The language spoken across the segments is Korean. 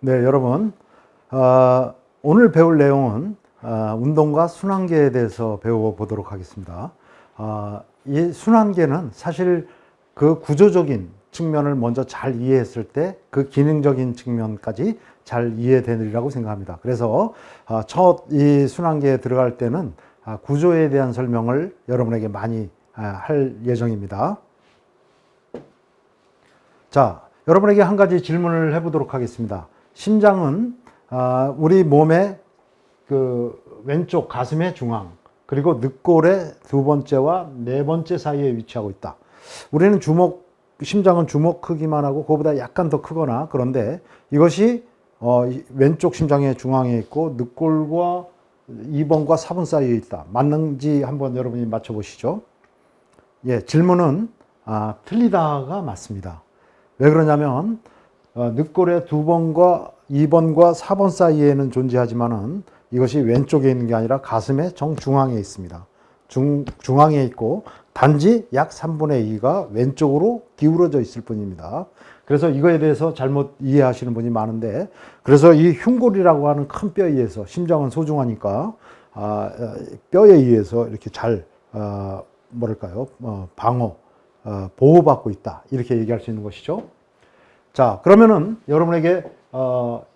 네, 여러분. 오늘 배울 내용은 운동과 순환계에 대해서 배워보도록 하겠습니다. 이 순환계는 사실 그 구조적인 측면을 먼저 잘 이해했을 때 그 기능적인 측면까지 잘 이해되리라고 생각합니다. 그래서 첫 이 순환계에 들어갈 때는 구조에 대한 설명을 여러분에게 많이 할 예정입니다. 자, 여러분에게 한 가지 질문을 해보도록 하겠습니다. 심장은 우리 몸의 그 왼쪽 가슴의 중앙, 그리고 늑골의 두 번째와 네 번째 사이에 위치하고 있다. 우리는 심장은 주먹 크기만 하고 그거보다 약간 더 크거나, 그런데 이것이 왼쪽 심장의 중앙에 있고 늑골과 2번과 4번 사이에 있다. 맞는지 한번 여러분이 맞춰보시죠. 예, 질문은 틀리다가 맞습니다. 왜 그러냐면 늑골의 2번과 2번과 4번 사이에는 존재하지만은 이것이 왼쪽에 있는 게 아니라 가슴의 정중앙에 있습니다. 중앙에 있고 단지 약 3분의 2가 왼쪽으로 기울어져 있을 뿐입니다. 그래서 이거에 대해서 잘못 이해하시는 분이 많은데, 그래서 이 흉골이라고 하는 큰 뼈에 의해서, 심장은 소중하니까 뼈에 의해서 이렇게 잘 보호받고 있다, 이렇게 얘기할 수 있는 것이죠. 자, 그러면은 여러분에게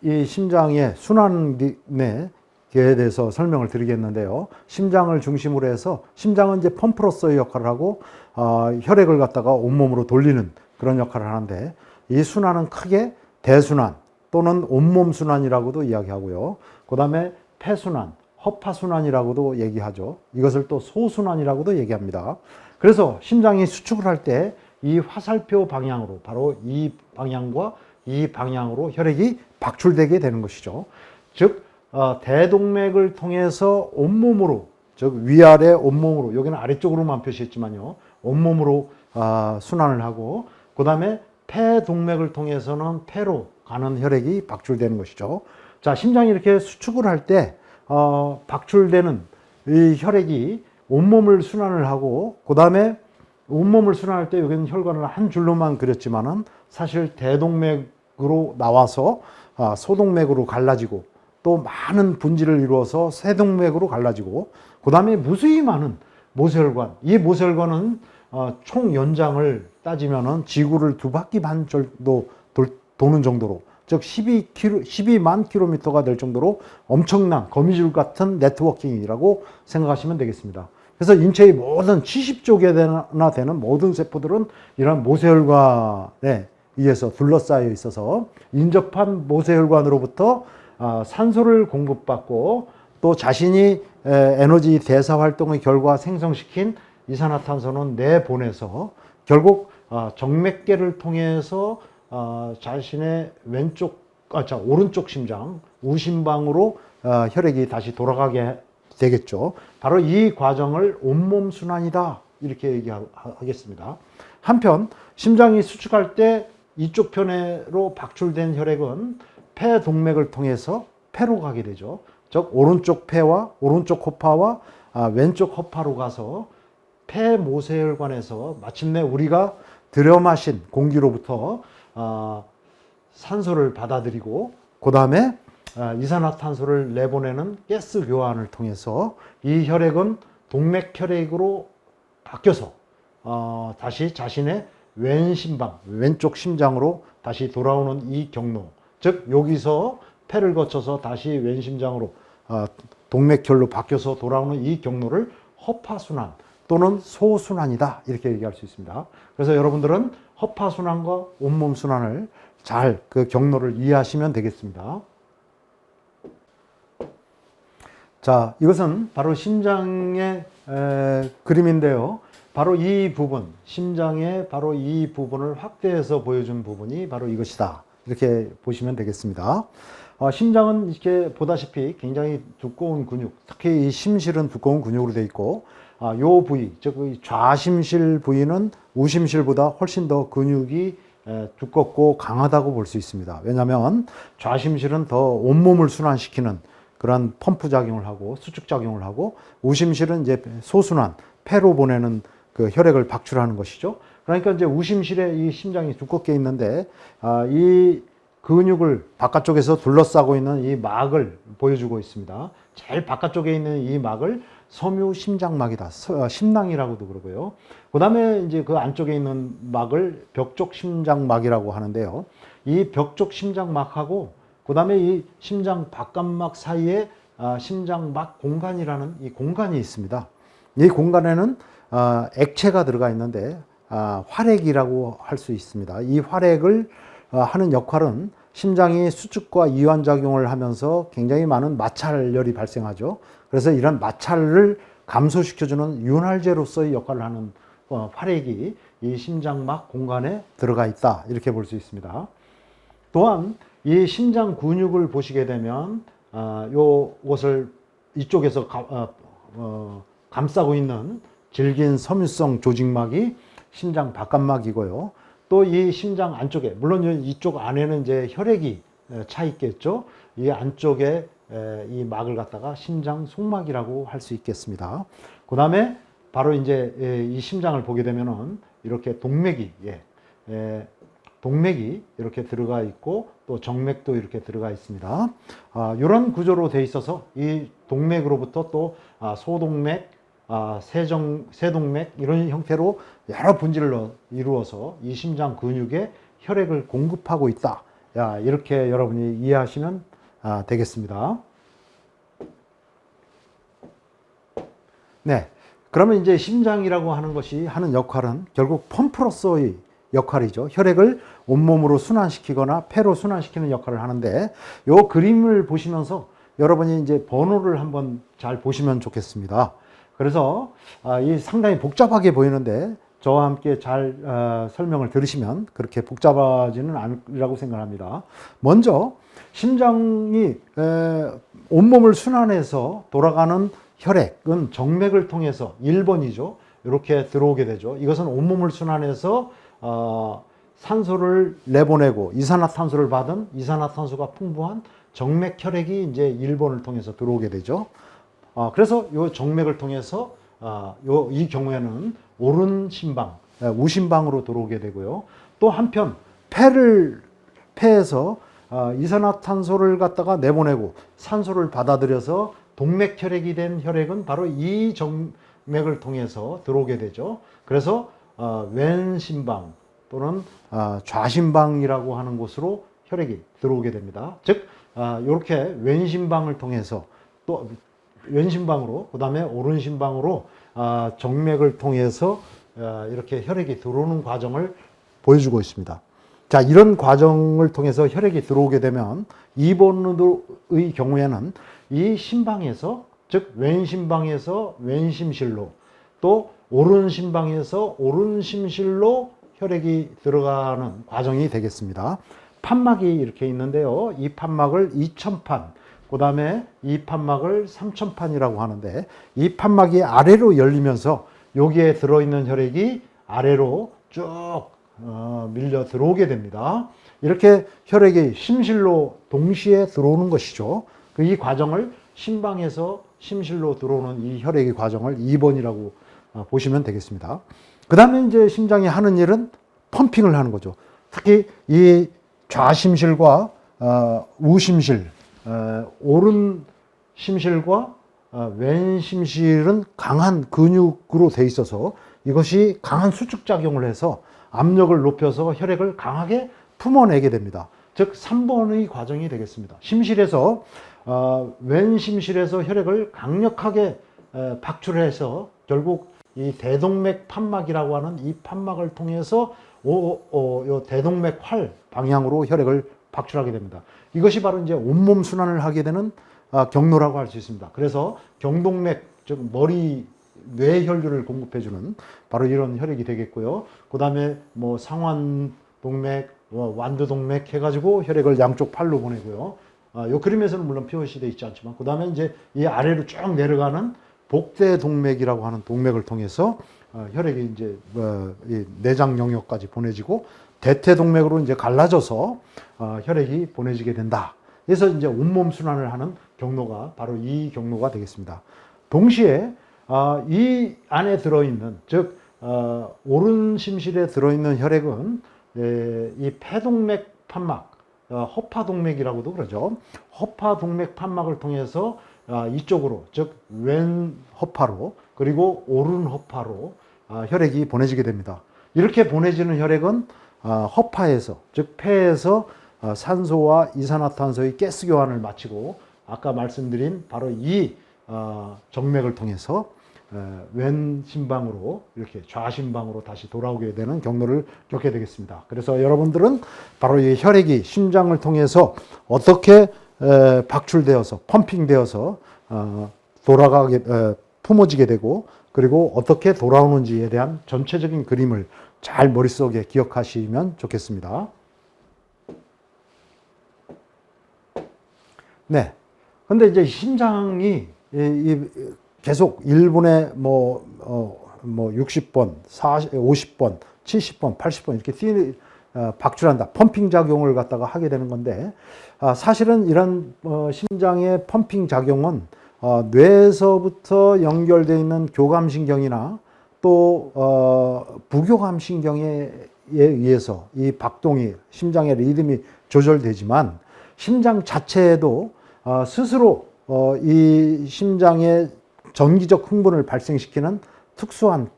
이 심장의 순환에 대해서 설명을 드리겠는데요. 심장을 중심으로 해서, 심장은 이제 펌프로서의 역할을 하고 혈액을 갖다가 온몸으로 돌리는 그런 역할을 하는데, 이 순환은 크게 대순환 또는 온몸 순환이라고도 이야기하고요. 그 다음에 폐순환, 허파순환이라고도 얘기하죠. 이것을 또 소순환이라고도 얘기합니다. 그래서 심장이 수축을 할 때 이 화살표 방향으로, 바로 이 방향과 이 방향으로 혈액이 박출되게 되는 것이죠. 즉 대동맥을 통해서 온몸으로, 즉 위아래 온몸으로, 여기는 아래쪽으로만 표시했지만요, 온몸으로 순환을 하고, 그 다음에 폐동맥을 통해서는 폐로 가는 혈액이 박출되는 것이죠. 자, 심장이 이렇게 수축을 할 때 박출되는 이 혈액이 온몸을 순환을 하고, 그 다음에 온몸을 순환할 때 여기는 혈관을 한 줄로만 그렸지만은 사실 대동맥으로 나와서 소동맥으로 갈라지고, 또 많은 분지를 이루어서 세동맥으로 갈라지고, 그 다음에 무수히 많은 모세혈관, 이 모세혈관은 총 연장을 따지면은 지구를 2바퀴 반 정도 도는 정도로, 즉 12만 킬로미터가 될 정도로 엄청난 거미줄 같은 네트워킹이라고 생각하시면 되겠습니다. 그래서 인체의 모든 70쪽에나 되는 모든 세포들은 이런 모세혈관에 의해서 둘러싸여 있어서 인접한 모세혈관으로부터 산소를 공급받고, 또 자신이 에너지 대사 활동의 결과 생성시킨 이산화탄소는 내보내서 결국 정맥계를 통해서 자신의 오른쪽 심장, 우심방으로 혈액이 다시 돌아가게 되겠죠. 바로 이 과정을 온몸 순환이다, 이렇게 얘기하겠습니다. 한편 심장이 수축할 때 이쪽 편으로 박출된 혈액은 폐 동맥을 통해서 폐로 가게 되죠. 즉 오른쪽 폐와 오른쪽 허파와 왼쪽 허파로 가서 폐 모세혈관에서 마침내 우리가 들여 마신 공기로부터 산소를 받아들이고, 그 다음에 이산화탄소를 내보내는 가스 교환을 통해서 이 혈액은 동맥혈액으로 바뀌어서 다시 자신의 왼쪽 심장으로 다시 돌아오는 이 경로, 즉 여기서 폐를 거쳐서 다시 왼심장으로 동맥혈로 바뀌어서 돌아오는 이 경로를 허파순환 또는 소순환이다, 이렇게 얘기할 수 있습니다. 그래서 여러분들은 허파순환과 온몸 순환을 잘 그 경로를 이해하시면 되겠습니다. 자, 이것은 바로 심장의 그림인데요. 바로 이 부분, 심장의 바로 이 부분을 확대해서 보여준 부분이 바로 이것이다, 이렇게 보시면 되겠습니다. 심장은 이렇게 보다시피 굉장히 두꺼운 근육, 특히 이 심실은 두꺼운 근육으로 되어 있고, 요 부위, 즉 좌심실 부위는 우심실보다 훨씬 더 근육이 두껍고 강하다고 볼 수 있습니다. 왜냐하면 좌심실은 더 온몸을 순환시키는 그런 펌프 작용을 하고 수축 작용을 하고, 우심실은 이제 소순환, 폐로 보내는 그 혈액을 박출하는 것이죠. 그러니까 이제 우심실에 이 심장이 두껍게 있는데 이 근육을 바깥쪽에서 둘러싸고 있는 이 막을 보여주고 있습니다. 제일 바깥쪽에 있는 이 막을 섬유심장막이다. 심낭이라고도 그러고요. 그 다음에 이제 그 안쪽에 있는 막을 벽쪽심장막이라고 하는데요. 이 벽쪽심장막하고 그 다음에 이 심장 바깥막 사이에 심장막 공간이라는 이 공간이 있습니다. 이 공간에는 액체가 들어가 있는데 활액이라고 할 수 있습니다. 이 활액을 하는 역할은 심장이 수축과 이완작용을 하면서 굉장히 많은 마찰열이 발생하죠. 그래서 이런 마찰을 감소시켜주는 윤활제로서의 역할을 하는 활액이 이 심장막 공간에 들어가 있다. 이렇게 볼 수 있습니다. 또한 이 심장 근육을 보시게 되면 요것을 이쪽에서 감싸고 있는 질긴 섬유성 조직막이 심장 바깥막이고요. 또 이 심장 안쪽에, 물론 이쪽 안에는 이제 혈액이 차 있겠죠. 이 안쪽에 이 막을 갖다가 심장 속막이라고 할 수 있겠습니다. 그 다음에 바로 이제 이 심장을 보게 되면은 이렇게 동맥이, 동맥이 이렇게 들어가 있고 또 정맥도 이렇게 들어가 있습니다. 이런 구조로 돼 있어서 이 동맥으로부터 또 소동맥, 세동맥 이런 형태로 여러 분질로 이루어서 이 심장 근육에 혈액을 공급하고 있다. 이렇게 여러분이 이해하시면 되겠습니다. 네. 그러면 이제 심장이라고 하는 것이 하는 역할은 결국 펌프로서의 역할이죠. 혈액을 온몸으로 순환시키거나 폐로 순환시키는 역할을 하는데 이 그림을 보시면서 여러분이 이제 번호를 한번 잘 보시면 좋겠습니다. 그래서 이 상당히 복잡하게 보이는데 저와 함께 잘 설명을 들으시면 그렇게 복잡하지는 않으리라고 생각합니다. 먼저 심장이 온몸을 순환해서 돌아가는 혈액은 정맥을 통해서 1번이죠. 이렇게 들어오게 되죠. 이것은 온몸을 순환해서 산소를 내보내고 이산화탄소를 받은 이산화탄소가 풍부한 정맥 혈액이 이제 1번을 통해서 들어오게 되죠. 그래서 이 정맥을 통해서 이 경우에는 오른 심방, 우심방으로 들어오게 되고요. 또 한편 폐에서 이산화탄소를 갖다가 내보내고 산소를 받아들여서 동맥 혈액이 된 혈액은 바로 이 정맥을 통해서 들어오게 되죠. 그래서 왼심방 또는 좌심방이라고 하는 곳으로 혈액이 들어오게 됩니다. 즉 이렇게 왼심방을 통해서 또 왼심방으로 그 다음에 오른심방으로 정맥을 통해서 이렇게 혈액이 들어오는 과정을 보여주고 있습니다. 자, 이런 과정을 통해서 혈액이 들어오게 되면 2번의 경우에는 이 심방에서 즉 왼심방에서 왼심실로 또 오른심방에서 오른심실로 혈액이 들어가는 과정이 되겠습니다. 판막이 이렇게 있는데요. 이 판막을 2000판, 그 다음에 이 판막을 3000판이라고 하는데 이 판막이 아래로 열리면서 여기에 들어있는 혈액이 아래로 쭉 밀려 들어오게 됩니다. 이렇게 혈액이 심실로 동시에 들어오는 것이죠. 이 과정을 심방에서 심실로 들어오는 이 혈액의 과정을 2번이라고 보시면 되겠습니다. 그 다음에 이제 심장이 하는 일은 펌핑을 하는 거죠. 특히 이 좌심실과 우심실, 오른 심실과 왼심실은 강한 근육으로 돼 있어서 이것이 강한 수축작용을 해서 압력을 높여서 혈액을 강하게 품어내게 됩니다. 즉 3번의 과정이 되겠습니다. 심실에서 왼심실에서 혈액을 강력하게 박출해서 결국 이 대동맥 판막이라고 하는 이 판막을 통해서 요 대동맥 활 방향으로 혈액을 박출하게 됩니다. 이것이 바로 이제 온몸 순환을 하게 되는 경로라고 할 수 있습니다. 그래서 경동맥, 즉 머리 뇌혈류를 공급해주는 바로 이런 혈액이 되겠고요. 그 다음에 뭐 상완동맥, 완두동맥 해가지고 혈액을 양쪽 팔로 보내고요. 요 그림에서는 물론 표시되어 있지 않지만 그 다음에 이제 이 아래로 쭉 내려가는 복대동맥이라고 하는 동맥을 통해서 혈액이 이제 이 내장 영역까지 보내지고 대퇴동맥으로 이제 갈라져서 혈액이 보내지게 된다. 그래서 이제 온몸 순환을 하는 경로가 바로 이 경로가 되겠습니다. 동시에 이 안에 들어있는 즉 오른 심실에 들어있는 혈액은 이 폐동맥 판막 허파동맥이라고도 그러죠. 허파동맥 판막을 통해서 이쪽으로, 즉 왼 허파로 그리고 오른 허파로 혈액이 보내지게 됩니다. 이렇게 보내지는 혈액은 허파에서, 즉 폐에서 산소와 이산화탄소의 가스 교환을 마치고 아까 말씀드린 바로 이 정맥을 통해서 왼 심방으로 이렇게 좌심방으로 다시 돌아오게 되는 경로를 겪게 되겠습니다. 그래서 여러분들은 바로 이 혈액이 심장을 통해서 어떻게 박출되어서 펌핑되어서 돌아가게 품어지게 되고 그리고 어떻게 돌아오는지에 대한 전체적인 그림을 잘 머릿속에 기억하시면 좋겠습니다. 네. 근데 이제 심장이 계속 1분에 60번, 50번, 70번, 80번 이렇게 박출한다. 펌핑 작용을 갖다가 하게 되는 건데, 사실은 이런 심장의 펌핑 작용은 뇌에서부터 연결되어 있는 교감신경이나 또 부교감신경에 의해서 이 박동이, 심장의 리듬이 조절되지만 심장 자체에도 스스로 이 심장의 전기적 흥분을 발생시키는 특수한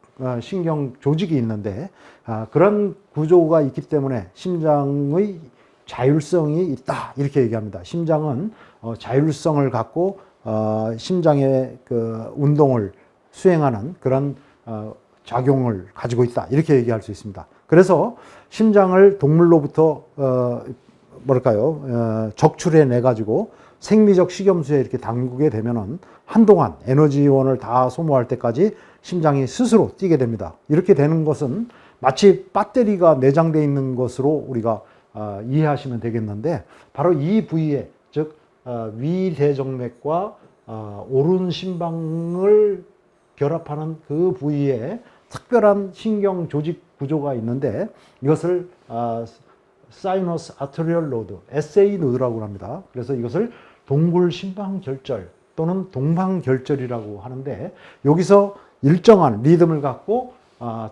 신경 조직이 있는데 그런 구조가 있기 때문에 심장의 자율성이 있다 이렇게 얘기합니다. 심장은 자율성을 갖고 심장의 그 운동을 수행하는 그런 작용을 가지고 있다 이렇게 얘기할 수 있습니다. 그래서 심장을 동물로부터 적출해 내 가지고 생리적 식염수에 이렇게 담그게 되면은 한동안 에너지원을 다 소모할 때까지 심장이 스스로 뛰게 됩니다. 이렇게 되는 것은 마치 배터리가 내장되어 있는 것으로 우리가 이해하시면 되겠는데 바로 이 부위에, 즉 위대정맥과 오른 심방을 결합하는 그 부위에 특별한 신경 조직 구조가 있는데 이것을 사이너스 아트리얼 노드, SA 노드라고 합니다. 그래서 이것을 동굴심방결절 또는 동방결절이라고 하는데 여기서 일정한 리듬을 갖고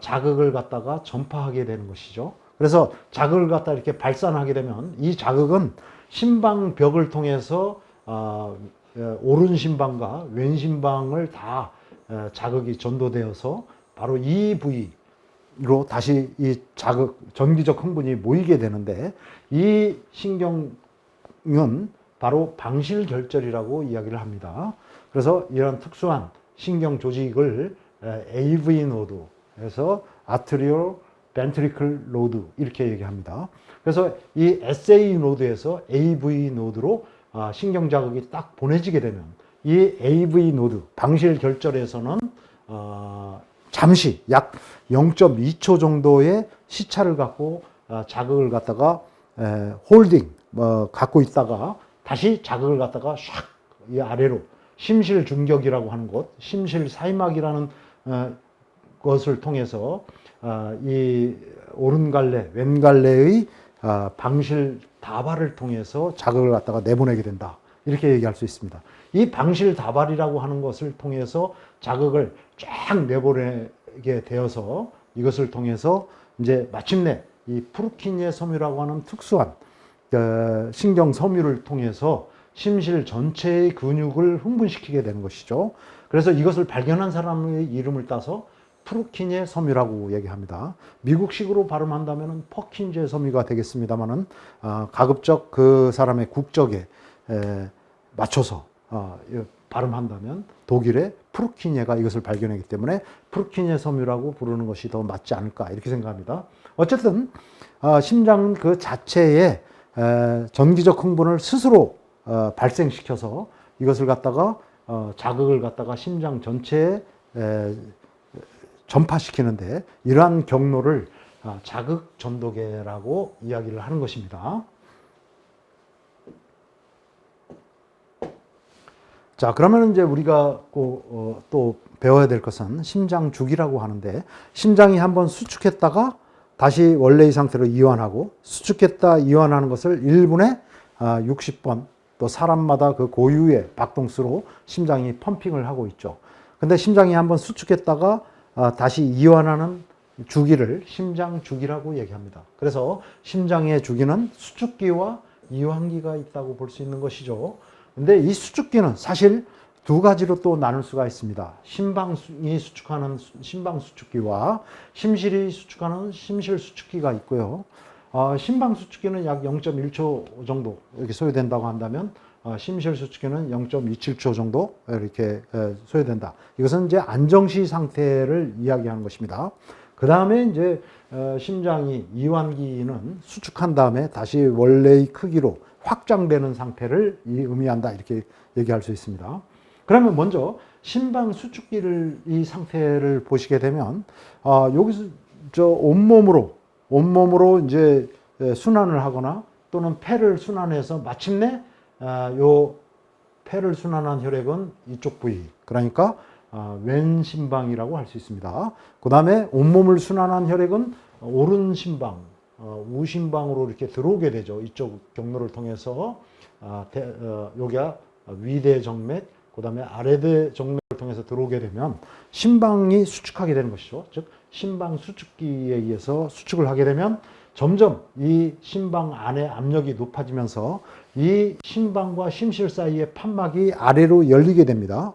자극을 갖다가 전파하게 되는 것이죠. 그래서 자극을 갖다 이렇게 발산하게 되면 이 자극은 심방벽을 통해서 오른 심방과 왼 심방을 다 자극이 전도되어서 바로 이 부위로 다시 이 자극, 전기적 흥분이 모이게 되는데 이 신경은 바로 방실결절이라고 이야기를 합니다. 그래서 이런 특수한 신경 조직을 AV 노드에서 아트리얼 벤트리클 노드 이렇게 얘기합니다. 그래서 이 SA 노드에서 AV 노드로 신경 자극이 딱 보내지게 되면 이 AV 노드 방실결절에서는 잠시 약 0.2초 정도의 시차를 갖고 자극을 갖다가 홀딩 갖고 있다가 다시 자극을 갖다가 샥 이 아래로 심실중격이라고 하는 곳, 심실사이막이라는 것을 통해서 이 오른갈래, 왼갈래의 방실다발을 통해서 자극을 갖다가 내보내게 된다. 이렇게 얘기할 수 있습니다. 이 방실다발이라고 하는 것을 통해서 자극을 쫙 내보내게 되어서 이것을 통해서 이제 마침내 이 프루키니의 섬유라고 하는 특수한 신경 섬유를 통해서 심실 전체의 근육을 흥분시키게 되는 것이죠. 그래서 이것을 발견한 사람의 이름을 따서 프루키니의 섬유라고 얘기합니다. 미국식으로 발음한다면 퍼킨즈의 섬유가 되겠습니다만은 가급적 그 사람의 국적에 맞춰서 발음한다면 독일의 프루키니에가 이것을 발견했기 때문에 프루키니의 섬유라고 부르는 것이 더 맞지 않을까 이렇게 생각합니다. 어쨌든 심장은 그 자체에 전기적 흥분을 스스로 발생시켜서 이것을 갖다가 자극을 갖다가 심장 전체에 전파시키는데 이러한 경로를 자극 전도계라고 이야기를 하는 것입니다. 자, 그러면 이제 우리가 또 배워야 될 것은 심장죽이라고 하는데 심장이 한번 수축했다가 다시 원래의 상태로 이완하고 수축했다 이완하는 것을 1분에 60번 또 사람마다 그 고유의 박동수로 심장이 펌핑을 하고 있죠. 근데 심장이 한번 수축했다가 다시 이완하는 주기를 심장주기라고 얘기합니다. 그래서 심장의 주기는 수축기와 이완기가 있다고 볼 수 있는 것이죠. 근데 이 수축기는 사실 두 가지로 또 나눌 수가 있습니다. 심방이 수축하는 심방 수축기와 심실이 수축하는 심실 수축기가 있고요. 심방 수축기는 약 0.1초 정도 이렇게 소요된다고 한다면 심실 수축기는 0.27초 정도 이렇게 소요된다. 이것은 이제 안정시 상태를 이야기하는 것입니다. 그 다음에 이제 심장이 이완기는 수축한 다음에 다시 원래의 크기로 확장되는 상태를 의미한다. 이렇게 얘기할 수 있습니다. 그러면 먼저 심방 수축기를 이 상태를 보시게 되면 여기서 저 온몸으로 이제 순환을 하거나 또는 폐를 순환해서 마침내 요 폐를 순환한 혈액은 이쪽 부위, 그러니까 왼 심방이라고 할 수 있습니다. 그 다음에 온몸을 순환한 혈액은 오른 심방, 우심방으로 이렇게 들어오게 되죠. 이쪽 경로를 통해서 여기가 위대 정맥, 그 다음에 아래대 정맥을 통해서 들어오게 되면 심방이 수축하게 되는 것이죠. 즉 심방 수축기에 의해서 수축을 하게 되면 점점 이 심방 안의 압력이 높아지면서 이 심방과 심실 사이의 판막이 아래로 열리게 됩니다.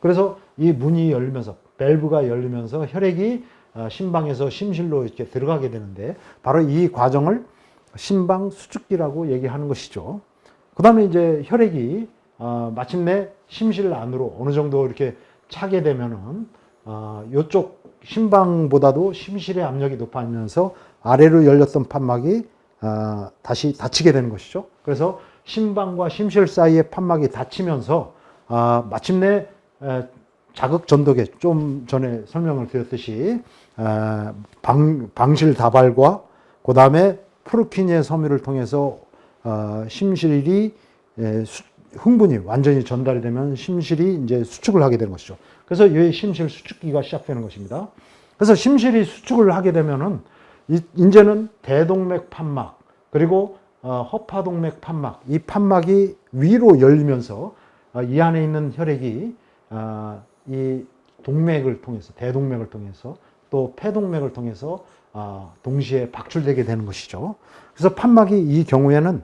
그래서 이 문이 열리면서 밸브가 열리면서 혈액이 심방에서 심실로 이렇게 들어가게 되는데 바로 이 과정을 심방 수축기라고 얘기하는 것이죠. 그 다음에 이제 혈액이 마침내 심실 안으로 어느 정도 이렇게 차게 되면은 이쪽 심방보다도 심실의 압력이 높아지면서 아래로 열렸던 판막이 다시 닫히게 되는 것이죠. 그래서 심방과 심실 사이의 판막이 닫히면서 마침내 자극 전도계 좀 전에 설명을 드렸듯이 방실 다발과 그 다음에 프루키니의 섬유를 통해서 심실이 흥분이 완전히 전달이 되면 심실이 이제 수축을 하게 되는 것이죠. 그래서 이 심실 수축기가 시작되는 것입니다. 그래서 심실이 수축을 하게 되면은 이제는 대동맥 판막 그리고 허파동맥 판막, 이 판막이 위로 열리면서 이 안에 있는 혈액이 이 동맥을 통해서, 대동맥을 통해서 또 폐동맥을 통해서 동시에 박출되게 되는 것이죠. 그래서 판막이 이 경우에는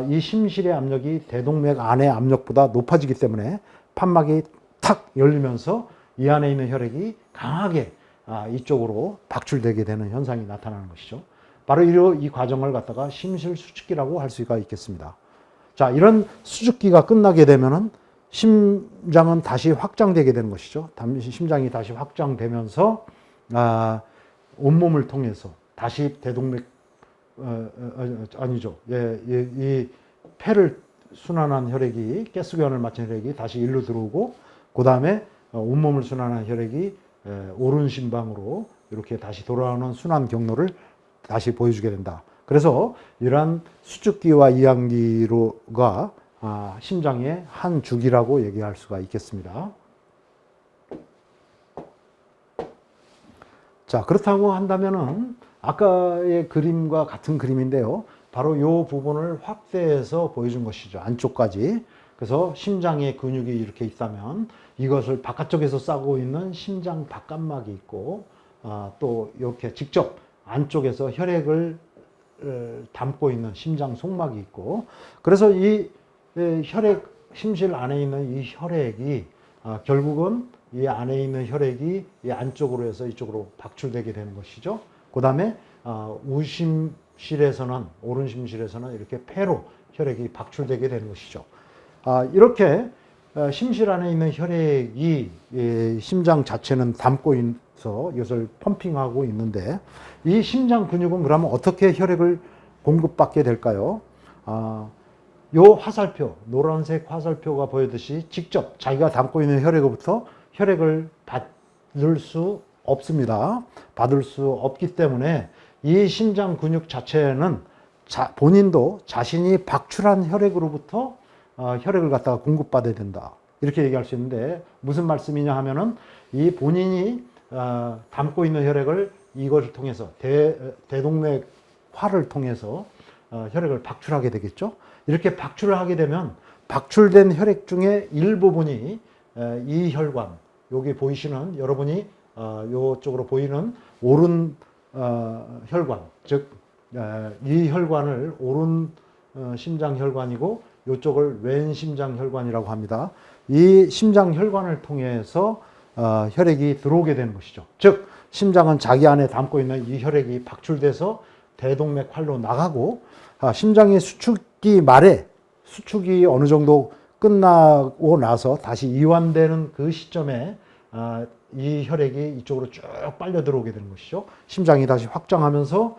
이 심실의 압력이 대동맥 안의 압력보다 높아지기 때문에 판막이 탁 열리면서 이 안에 있는 혈액이 강하게 이쪽으로 박출되게 되는 현상이 나타나는 것이죠. 바로 이 과정을 갖다가 심실 수축기라고 할 수가 있겠습니다. 자, 이런 수축기가 끝나게 되면은 심장은 다시 확장되게 되는 것이죠. 심장이 다시 확장되면서 온몸을 통해서 다시 대동맥 아니죠. 이 폐를 순환한 혈액이 가스관을 마친 혈액이 다시 일로 들어오고 그 다음에 온몸을 순환한 혈액이 오른 심방으로 이렇게 다시 돌아오는 순환 경로를 다시 보여주게 된다. 그래서 이러한 수축기와 이완기가 심장의 한 주기라고 얘기할 수가 있겠습니다. 자, 그렇다고 한다면은 아까의 그림과 같은 그림인데요. 바로 이 부분을 확대해서 보여준 것이죠. 안쪽까지. 그래서 심장의 근육이 이렇게 있다면 이것을 바깥쪽에서 싸고 있는 심장 바깥막이 있고 또 이렇게 직접 안쪽에서 혈액을 담고 있는 심장 속막이 있고 그래서 이 혈액, 심실 안에 있는 이 혈액이 결국은 이 안에 있는 혈액이 이 안쪽으로 해서 이쪽으로 박출되게 되는 것이죠. 그 다음에 우심실에서는, 오른심실에서는 이렇게 폐로 혈액이 박출되게 되는 것이죠. 이렇게 심실 안에 있는 혈액이 심장 자체는 담고 있어 이것을 펌핑하고 있는데 이 심장 근육은 그러면 어떻게 혈액을 공급받게 될까요? 요 화살표, 노란색 화살표가 보이듯이 직접 자기가 담고 있는 혈액으로부터 혈액을 받을 수 없습니다. 받을 수 없기 때문에 이 심장 근육 자체는 본인도 자신이 박출한 혈액으로부터 혈액을 갖다가 공급받아야 된다. 이렇게 얘기할 수 있는데 무슨 말씀이냐 하면은 이 본인이 담고 있는 혈액을 이것을 통해서 대동맥화를 통해서 혈액을 박출하게 되겠죠. 이렇게 박출을 하게 되면 박출된 혈액 중에 일부분이 이 혈관, 여기 보이시는 여러분이 이쪽으로 보이는 오른 혈관, 즉 이 혈관을 오른 심장혈관이고 이쪽을 왼심장혈관이라고 합니다. 이 심장혈관을 통해서 혈액이 들어오게 되는 것이죠. 즉 심장은 자기 안에 담고 있는 이 혈액이 박출돼서 대동맥활로 나가고 심장의 수축이 어느 정도 끝나고 나서 다시 이완되는 그 시점에 이 혈액이 이쪽으로 쭉 빨려 들어오게 되는 것이죠. 심장이 다시 확장하면서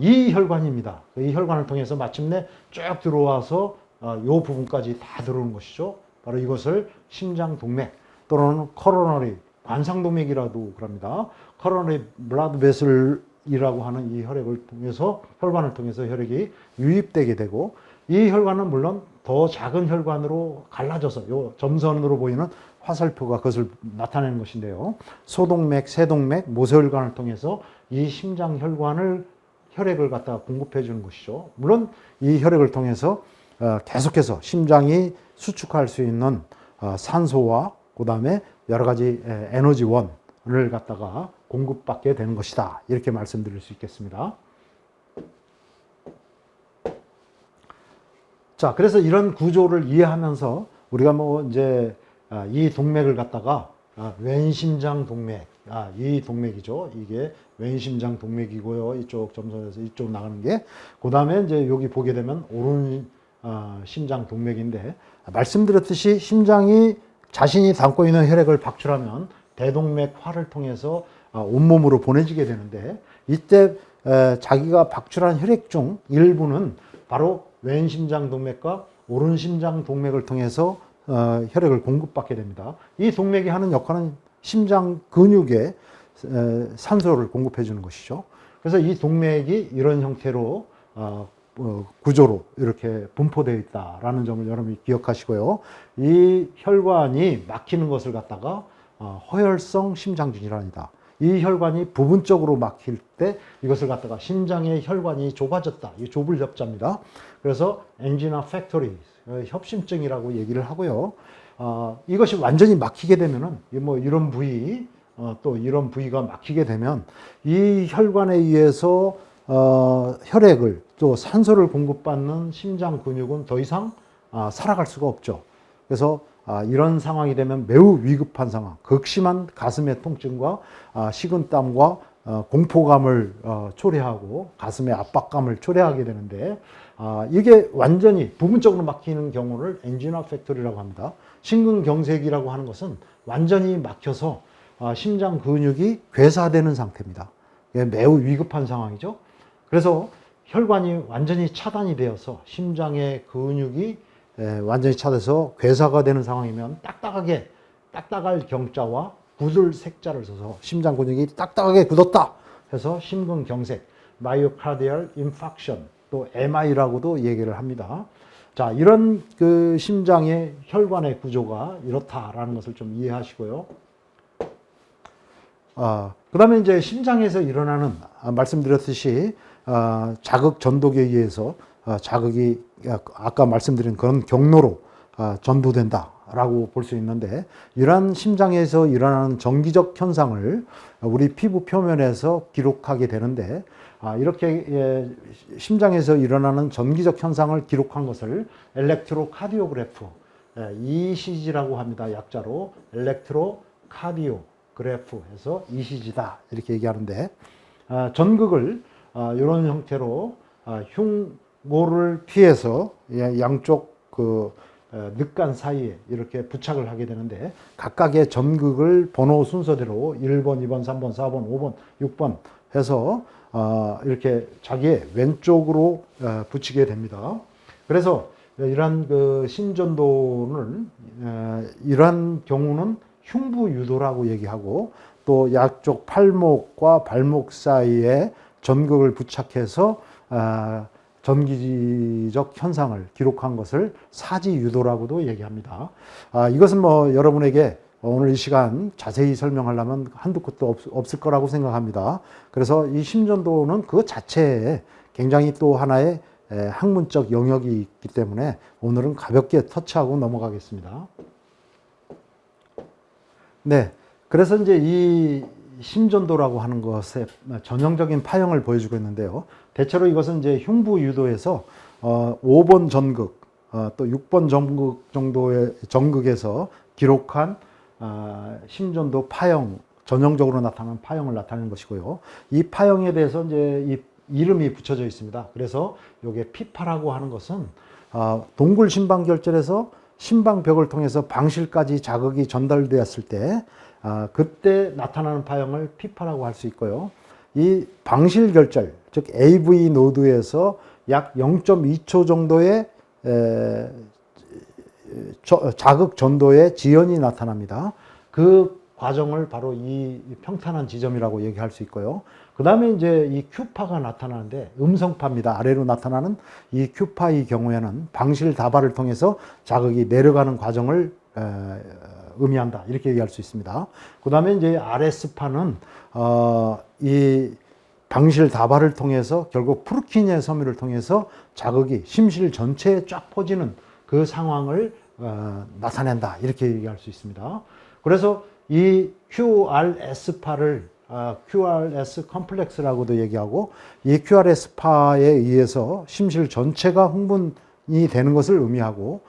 이 혈관입니다. 이 혈관을 통해서 마침내 쭉 들어와서 이 부분까지 다 들어오는 것이죠. 바로 이것을 심장동맥 또는 코로너리 관상동맥이라도 그럽니다. 코로너리 블러드 베슬이라고 하는 이 혈액을 통해서 혈관을 통해서 혈액이 유입되게 되고 이 혈관은 물론 더 작은 혈관으로 갈라져서 이 점선으로 보이는 화살표가 그것을 나타내는 것인데요. 소동맥, 세동맥, 모세혈관을 통해서 이 심장혈관을 혈액을 갖다가 공급해 주는 것이죠. 물론 이 혈액을 통해서 계속해서 심장이 수축할 수 있는 산소와 그 다음에 여러 가지 에너지원을 갖다가 공급받게 되는 것이다. 이렇게 말씀드릴 수 있겠습니다. 자, 그래서 이런 구조를 이해하면서 우리가 뭐 이제 이 동맥을 갖다가 왼심장 동맥, 이 동맥이죠. 이게 왼심장 동맥이고요. 이쪽 점선에서 이쪽 나가는 게. 그 다음에 이제 여기 보게 되면 오른 심장 동맥인데, 말씀드렸듯이 심장이 자신이 담고 있는 혈액을 박출하면 대동맥화를 통해서 온몸으로 보내지게 되는데, 이때 자기가 박출한 혈액 중 일부는 바로 왼심장 동맥과 오른심장 동맥을 통해서 혈액을 공급받게 됩니다. 이 동맥이 하는 역할은 심장 근육에 산소를 공급해 주는 것이죠. 그래서 이 동맥이 이런 형태로 구조로 이렇게 분포되어 있다라는 점을 여러분이 기억하시고요. 이 혈관이 막히는 것을 갖다가 허혈성 심장질환이다. 이 혈관이 부분적으로 막힐 때 이것을 갖다가 심장의 혈관이 좁아졌다. 이 좁을 협자입니다. 그래서 엔지나 팩토리 협심증이라고 얘기를 하고요. 이것이 완전히 막히게 되면은 뭐 이런 부위 또 이런 부위가 막히게 되면 이 혈관에 의해서 혈액을 또 산소를 공급받는 심장 근육은 더 이상 살아갈 수가 없죠. 그래서 이런 상황이 되면 매우 위급한 상황, 극심한 가슴의 통증과 식은땀과 공포감을 초래하고 가슴의 압박감을 초래하게 되는데, 이게 완전히 부분적으로 막히는 경우를 엔지나 팩토리라고 합니다. 심근경색이라고 하는 것은 완전히 막혀서 심장 근육이 괴사되는 상태입니다. 매우 위급한 상황이죠. 그래서 혈관이 완전히 차단이 되어서 심장의 근육이 완전히 차돼서 괴사가 되는 상황이면 딱딱할 경자와 굳을 색자를 써서 심장 근육이 딱딱하게 굳었다 해서 심근경색, 마이오카디얼 인팍션, 또 MI라고도 얘기를 합니다. 자, 이런 그 심장의 혈관의 구조가 이렇다라는 것을 좀 이해하시고요. 그 다음에 이제 심장에서 일어나는, 말씀드렸듯이, 자극 전독에 의해서 자극이 아까 말씀드린 그런 경로로 전도된다라고 볼 수 있는데, 이러한 심장에서 일어나는 정기적 현상을 우리 피부 표면에서 기록하게 되는데, 이렇게 심장에서 일어나는 정기적 현상을 기록한 것을 엘렉트로카디오그래프, ECG라고 합니다. 약자로 엘렉트로카디오그래프 해서 ECG다 이렇게 얘기하는데, 전극을 이런 형태로 흉모를 피해서 양쪽 그 늑간 사이에 이렇게 부착을 하게 되는데, 각각의 전극을 번호 순서대로 1번, 2번, 3번, 4번, 5번, 6번 해서 이렇게 자기의 왼쪽으로 붙이게 됩니다. 그래서 이러한 그 심전도는 이러한 경우는 흉부 유도라고 얘기하고, 또 양쪽 팔목과 발목 사이에 전극을 부착해서 전기적 현상을 기록한 것을 사지 유도라고도 얘기합니다. 이것은 뭐 여러분에게 오늘 이 시간 자세히 설명하려면 한두 끝도 없을 거라고 생각합니다. 그래서 이 심전도는 그 자체에 굉장히 또 하나의 학문적 영역이 있기 때문에 오늘은 가볍게 터치하고 넘어가겠습니다. 네. 그래서 이제 이 심전도라고 하는 것의 전형적인 파형을 보여주고 있는데요. 대체로 이것은 이제 흉부 유도에서 5번 전극, 또 6번 전극 정도의 전극에서 기록한 심전도 파형, 전형적으로 나타나는 파형을 나타내는 것이고요. 이 파형에 대해서 이제 이 이름이 붙여져 있습니다. 그래서 이게 피파라고 하는 것은 동굴 심방결절에서 심방벽을 통해서 방실까지 자극이 전달되었을 때 그때 나타나는 파형을 피파라고 할 수 있고요. 이 방실결절, 즉 AV 노드에서 약 0.2초 정도의 자극 전도의 지연이 나타납니다. 그 과정을 바로 이 평탄한 지점이라고 얘기할 수 있고요. 그 다음에 이제 이 Q파가 나타나는데 음성파입니다. 아래로 나타나는 이 Q파의 경우에는 방실 다발을 통해서 자극이 내려가는 과정을 의미한다. 이렇게 얘기할 수 있습니다. 그 다음에 이제 RS파는 이 방실 다발을 통해서 결국 프루키니의 섬유를 통해서 자극이 심실 전체에 쫙 퍼지는 그 상황을 나타낸다. 이렇게 얘기할 수 있습니다. 그래서 이 QRS파를 QRS 컴플렉스라고도 얘기하고 이 QRS파에 의해서 심실 전체가 흥분이 되는 것을 의미하고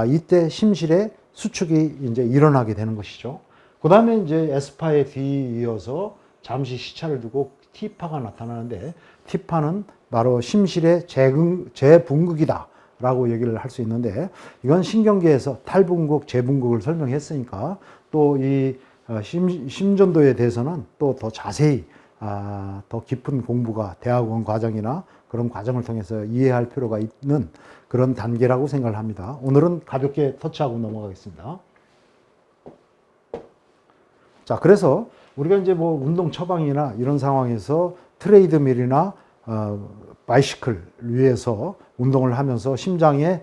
이때 심실의 수축이 이제 일어나게 되는 것이죠. 그 다음에 이제 S파에 뒤이어서 잠시 시차를 두고 T파가 나타나는데 T파는 바로 심실의 재분극이다 라고 얘기를 할 수 있는데 이건 신경계에서 탈분극, 재분극을 설명했으니까 또 이 심전도에 대해서는 또 더 자세히 더 깊은 공부가 대학원 과정이나 그런 과정을 통해서 이해할 필요가 있는 그런 단계라고 생각을 합니다. 오늘은 가볍게 터치하고 넘어가겠습니다. 자, 그래서 우리가 이제 뭐 운동 처방이나 이런 상황에서 트레이드밀이나 바이시클 위에서 운동을 하면서 심장의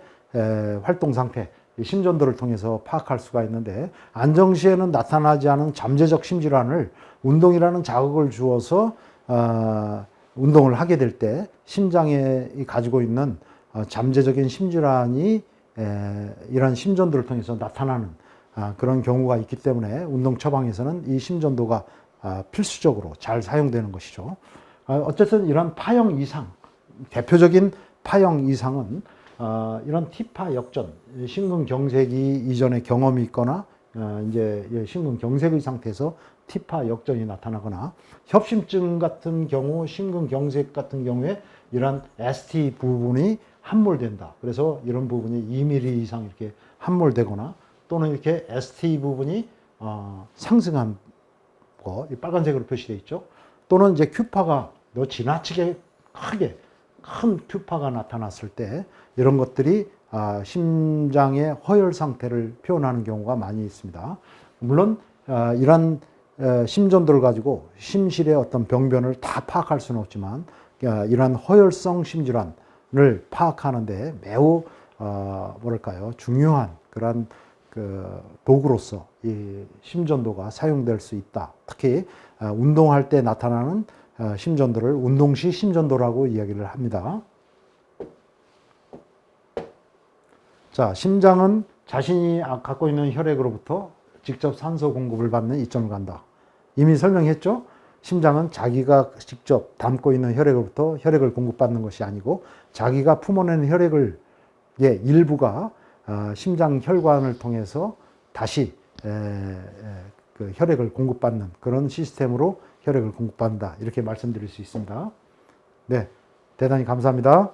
활동 상태, 심전도를 통해서 파악할 수가 있는데 안정시에는 나타나지 않은 잠재적 심질환을 운동이라는 자극을 주어서 운동을 하게 될 때 심장에 가지고 있는 잠재적인 심질환이 이런 심전도를 통해서 나타나는 그런 경우가 있기 때문에 운동 처방에서는 이 심전도가 필수적으로 잘 사용되는 것이죠. 어쨌든 이런 파형 이상, 대표적인 파형 이상은 이런 T파 역전, 심근경색이 이전에 경험이 있거나 이제 심근경색의 상태에서 T파 역전이 나타나거나 협심증 같은 경우, 심근경색 같은 경우에 이런 ST 부분이 함몰된다. 그래서 이런 부분이 2mm 이상 이렇게 함몰되거나 또는 이렇게 ST 부분이 상승한 거, 빨간색으로 표시되어 있죠. 또는 이제 Q파가 너 지나치게 크게 큰 Q파가 나타났을 때 이런 것들이 심장의 허혈 상태를 표현하는 경우가 많이 있습니다. 물론 이런 심전도를 가지고 심실의 어떤 병변을 다 파악할 수는 없지만 이러한 허혈성 심질환을 파악하는데 매우 뭐랄까요, 중요한 그런 그 도구로서 이 심전도가 사용될 수 있다. 특히 운동할 때 나타나는 심전도를 운동시 심전도라고 이야기를 합니다. 자, 심장은 자신이 갖고 있는 혈액으로부터 직접 산소 공급을 받는 이점을 간다. 이미 설명했죠? 심장은 자기가 직접 담고 있는 혈액으로부터 혈액을 공급받는 것이 아니고 자기가 품어내는 혈액의 일부가 심장 혈관을 통해서 다시 그 혈액을 공급받는 그런 시스템으로 혈액을 공급받는다. 이렇게 말씀드릴 수 있습니다. 네, 대단히 감사합니다.